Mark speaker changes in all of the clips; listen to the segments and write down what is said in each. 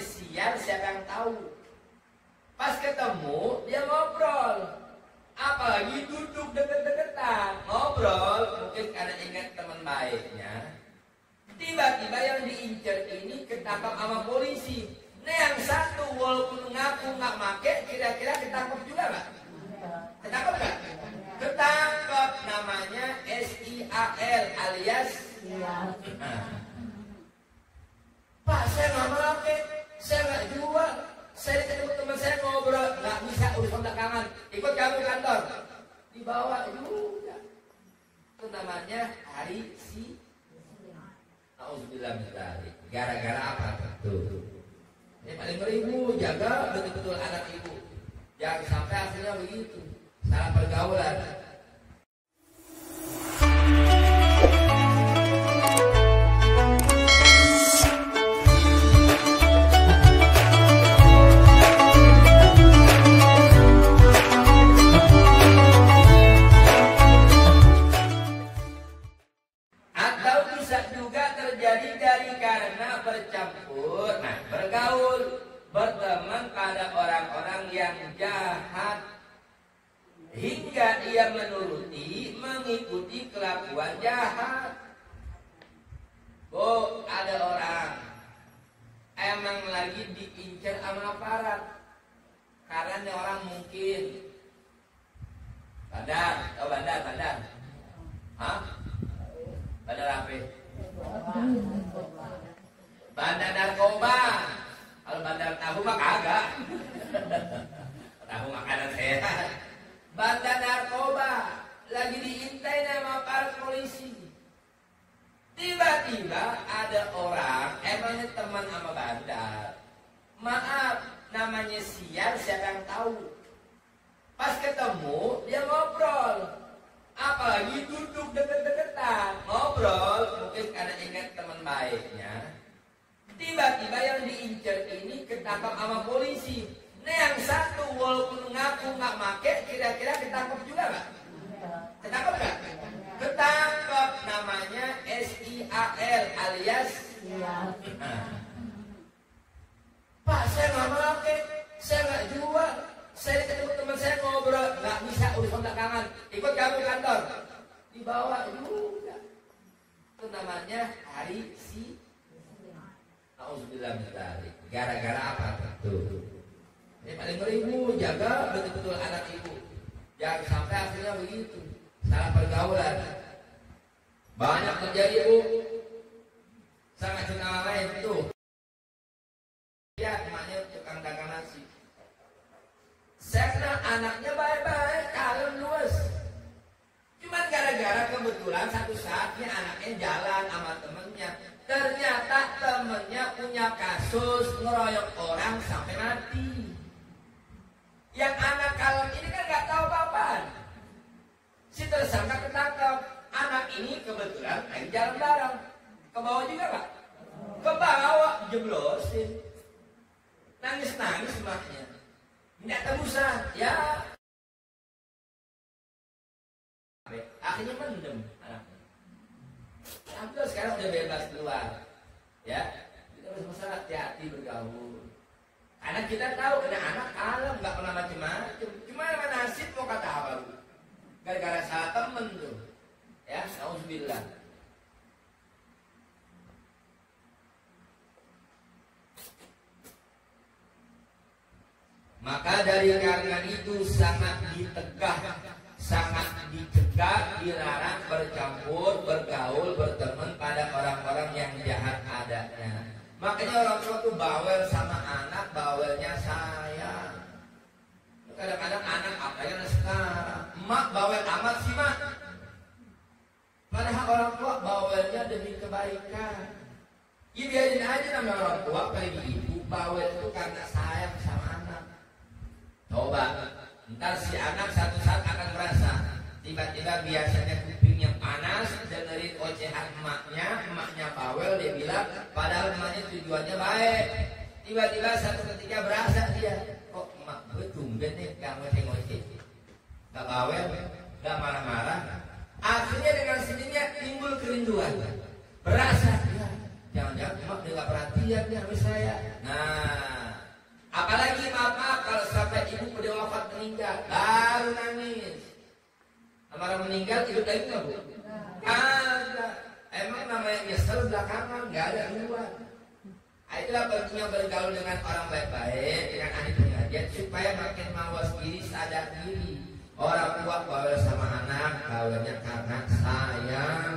Speaker 1: namanya sial, siapa yang tahu? Pas ketemu dia ngobrol, apalagi duduk deket-deketan ngobrol, mungkin karena ingat teman baiknya. Tiba-tiba yang diincar ini ketangkap sama polisi. Nah yang satu walaupun ngaku nggak make, kira-kira ketangkap juga nggak? Ketangkap nggak? Ketangkap, namanya SIAL alias Pak, saya nggak make, saya nggak jual. Saya ketemu teman saya ngobrol, nggak bisa urusan belakangan. Ikut kamu kantor, dibawa juga. Itu namanya hari si. Alhamdulillah misalnya. Gara-gara apa tuh? Ini paling beribu, jaga betul-betul anak ibu. Jangan sampai akhirnya begitu. Salah pergaulan. Bercampur, nah bergaul, berteman pada orang-orang yang jahat hingga ia mengikuti kelakuan jahat. Oh, ada orang emang lagi diincar sama aparat karena ini orang mungkin bandar, tahu bandar? Hah? Bandar apa? Bandar narkoba. Kalau bandar tahu mah kagak. Tahu makanan sehat. Bandar narkoba lagi diintai sama para polisi. Tiba-tiba ada orang emangnya teman sama bandar. Maaf, namanya sial, siapa yang tahu? Pas ketemu dia ngobrol, apalagi duduk deket-deketan ngobrol, mungkin karena ingat teman baiknya. Tiba-tiba yang diincar ini ketangkap sama polisi. Nah yang satu walaupun ngaku nggak make, kira-kira ketangkap juga nggak? Ketangkap nggak? Ketangkap, namanya SIAL alias Pak, saya nggak make, saya nggak jual. Saya ketemu teman saya ngobrol, nggak bisa urusan belakangan. Ikut kamu kantor, dibawa juga. Itu namanya hari si. Alhamdulillah misalnya. Gara-gara apa tuh? Ini paling beribu, jaga betul-betul anak ibu. Jangan sampai akhirnya begitu. Salah pergaulan. Banyak terjadi bu. Sangat kenal lain tuh. Ya, emaknya tukang dagang nasi. Saya kenal anaknya baik-baik, kalem luas. Cuman gara-gara kebetulan satu saatnya anaknya jalan sama temennya. Ternyata temennya punya kasus ngeroyok orang sampai mati. Yang anak kalem ini kan nggak tahu apa-apaan. Si tersangka ketangkap. Anak ini kebetulan lagi jalan bareng. Ke bawah juga nggak? Ke bawah jeblosin. Nangis-nangis emaknya. Nggak tebusan. Ya. Akhirnya mendem anaknya. Alhamdulillah sekarang udah bebas keluar. Ya. Kita harus masalah hati-hati bergaul. Karena kita tahu kena anak kalem, nggak pernah macam-macam. Cuma nasib mau kata apa bu? Gara-gara salah temen tuh. Ya, alhamdulillah. Maka dari karena itu sangat dicegah, dilarang bercampur, bergaul, berteman pada orang-orang yang jahat adanya. Makanya orang tua tuh bawel sama anak, bawelnya sayang. Kadang-kadang anak apa yang sekarang, emak bawel amat sih mak. Padahal orang tua bawelnya demi kebaikan. Ya biarin aja namanya orang tua, apalagi ibu bawel itu karena sayang sama anak. Coba, ntar si anak satu saat akan merasa tiba-tiba biasanya kupingnya panas dengerin ocehan emaknya bawel, dia bilang padahal emaknya tujuannya baik. Tiba-tiba satu ketika berasa dia, kok emak gue tumben nih gak ngoceh-ngoceh, gak bawel, gak marah-marah. Akhirnya dengan sendirinya timbul kerinduan. Berasa ya, Jangan-jangan emak dia nggak perhatian nih sama saya. Nah, apalagi maaf kalau sampai ibu udah wafat meninggal, baru nangis. Orang meninggal hidup lagi nggak bu? Ada. Emang namanya nyesel belakangan, nggak ada duluan. Itulah pentingnya bergaul dengan orang baik-baik, dengan ahli pengajian supaya makin mawas diri, sadar diri. Orang tua gaul sama anak, gaulnya karena sayang.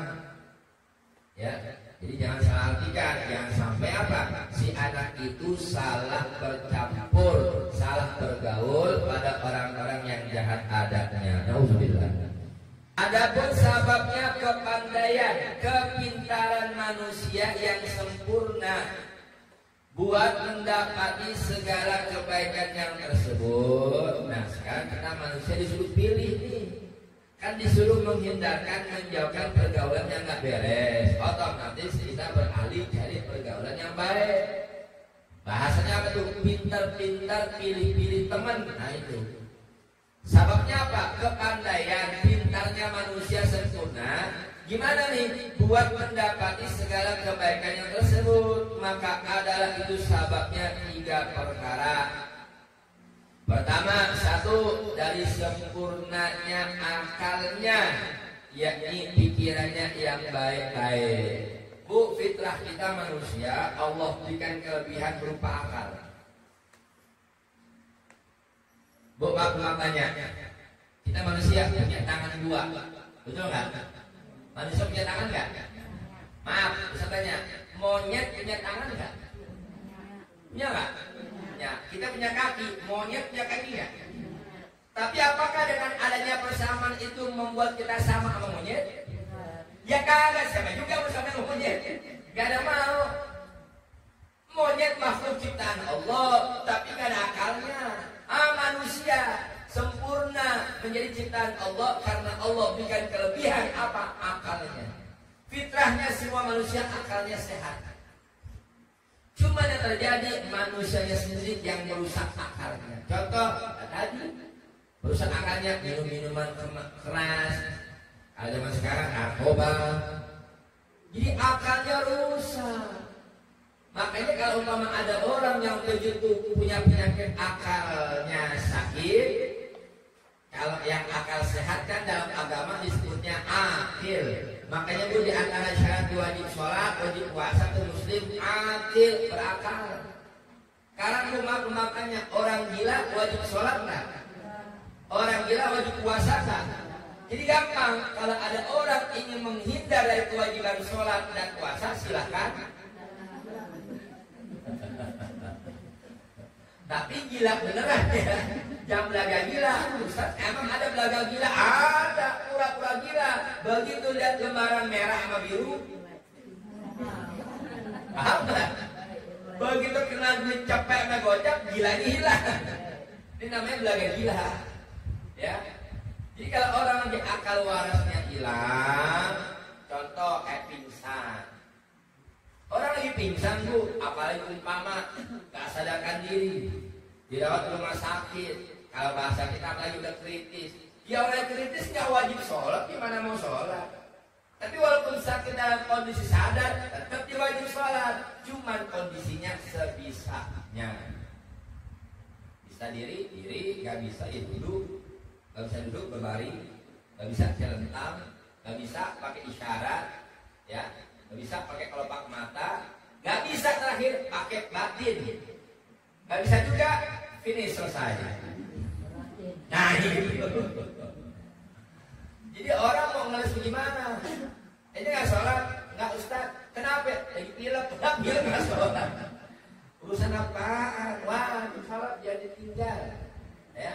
Speaker 1: Ya, jadi jangan salah artikan, jangan sampai apa? Si anak itu salah bercampur, salah bergaul pada orang-orang yang jahat adabnya. Nauzubillah. Adapun sebabnya kepandaian, kepintaran manusia yang sempurna buat mendapati segala kebaikan yang tersebut. Nah, sekarang kita manusia disuruh pilih nih. Kan disuruh menghindarkan, menjauhkan pergaulan yang nggak beres. Otomatis kita beralih cari pergaulan yang baik. Bahasanya apa tuh? Pintar-pintar, pilih-pilih teman. Nah itu. Sebabnya apa? Kepandaian, pintarnya manusia sempurna. Gimana nih? Buat mendapati segala kebaikan yang tersebut. Maka adalah itu sebabnya 3 perkara. Pertama, 1 dari sempurnanya akalnya, yakni pikirannya yang baik-baik. Bu, fitrah kita manusia, Allah berikan kelebihan berupa akal. Bu, maaf tanya, kita manusia punya tangan 2, betul nggak? Manusia punya tangan nggak? Maaf, bisa tanya, monyet punya tangan nggak? Punya nggak? Ya, kita punya kaki, monyet punya kaki nggak? Tapi apakah dengan adanya persamaan itu membuat kita sama sama monyet? Ya kagak, sama juga bersama sama monyet. Gak ada mau. Monyet makhluk ciptaan Allah, tapi gak ada akalnya. Manusia sempurna menjadi ciptaan Allah karena Allah berikan kelebihan apa? Akalnya. Fitrahnya semua manusia akalnya sehat. Cuma yang terjadi manusianya sendiri yang merusak akalnya. Contoh tadi merusak akalnya minum-minuman keras. Ada zaman sekarang narkoba. Jadi akalnya rusak. Makanya kalau umpama ada orang yang begitu punya penyakit akalnya sakit, kalau yang akal sehat kan dalam agama disebutnya akil. Makanya bu di antara syarat wajib sholat, wajib puasa ke muslim akil, berakal. Sekarang rumah tanya, orang gila wajib sholat nggak? Orang gila wajib puasa kan? Jadi gampang, kalau ada orang ingin menghindar dari kewajiban sholat dan puasa, silakan. Tapi gila beneran ya, jangan belaga gila. Ustaz, emang ada belaga gila? Ada, pura-pura gila. Begitu lihat lembaran merah sama biru, paham nggak? Begitu kena duit cepet sama gocap, gilanya hilang. Ini namanya belaga gila, ya. Jadi kalau orang lagi akal warasnya hilang, contoh kayak pingsan. Orang lagi pingsan bu, apalagi umpama gak sadarkan diri, dirawat rumah sakit. Kalau bahasa kita apalagi udah kritis, ya orang kritis nggak wajib sholat, gimana mau sholat? Tapi walaupun sakit dalam kondisi sadar, tetap dia wajib sholat. Cuman kondisinya sebisanya. Bisa diri, nggak bisa ya duduk. Gak bisa duduk berbaring, gak bisa celentang, gak bisa pakai isyarat, ya, gak bisa pakai kelopak mata, gak bisa terakhir pakai batin, gak bisa juga finish selesai. Nah gitu. Jadi orang mau ngeles gimana? Ini nggak sholat, nggak ustaz, kenapa? Lagi pilek, kenapa dia nggak sholat? Urusan apaan? Wah, sholat jadi tinggal, ya.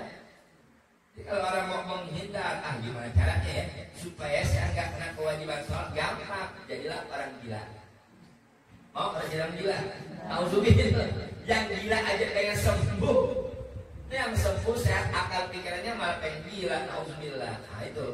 Speaker 1: Kalau orang mau menghindar, gimana caranya ya supaya saya nggak kena kewajiban sholat? Gampang, jadilah orang gila. Mau orang gila? Nauzubillah. Yang gila aja pengen sembuh. Ini yang sembuh sehat akal pikirannya malah pengen gila. Nauzubillah. Nah itu.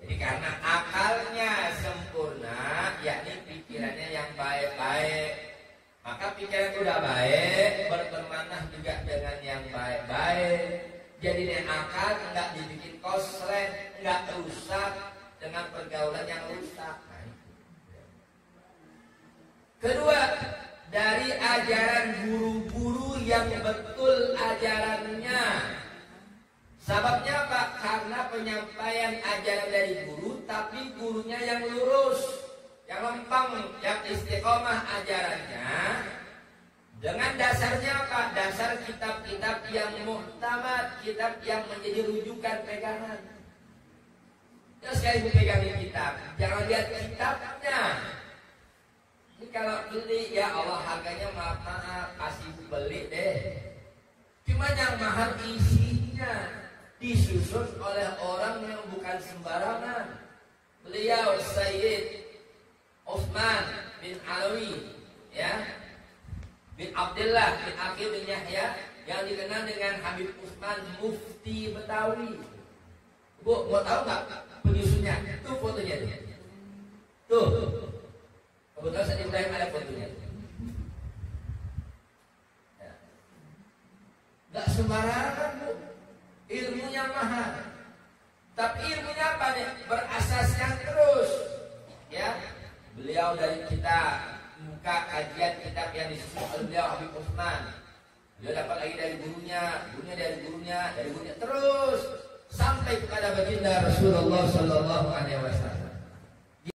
Speaker 1: Jadi karena akalnya sempurna, yakni pikirannya yang baik-baik. Maka pikiran udah baik, bertemanah juga dengan yang baik-baik. Jadi akal nggak dibikin koslet, nggak rusak dengan pergaulan yang rusak. Nah, Kedua, dari ajaran guru-guru yang betul ajarannya. Sebabnya apa? Karena penyampaian ajaran dari guru, tapi gurunya yang lurus, yang lempang, yang istiqomah ajarannya. Dengan dasarnya apa? Dasar kitab-kitab yang muhtamad, kitab yang menjadi rujukan pegangan. Ya sekali pegangin kitab, jangan lihat kitabnya. Ini kalau beli, ya Allah harganya maaf-maaf, kasih beli deh. Cuma yang mahal isinya, disusun oleh orang yang bukan sembarangan. Beliau Sayyid Utsman bin Alawi, ya, bin Abdullah bin Aqil bin Yahya, yang dikenal dengan Habib Utsman Mufti Betawi. Bu, mau tahu nggak penyusunnya? Tuh fotonya tuh. Kebetulan saya Ibrahim ada fotonya. Ya. Nggak sembarangan, Bu. Ilmunya mahal. Tapi ilmunya apa nih? Berasaskan terus. Ya. Beliau dari kita muka kajian kitab yang disusun oleh beliau Habib Utsman. Beliau dapat lagi dari gurunya, dari gurunya terus sampai kepada baginda Rasulullah Sallallahu Alaihi Wasallam.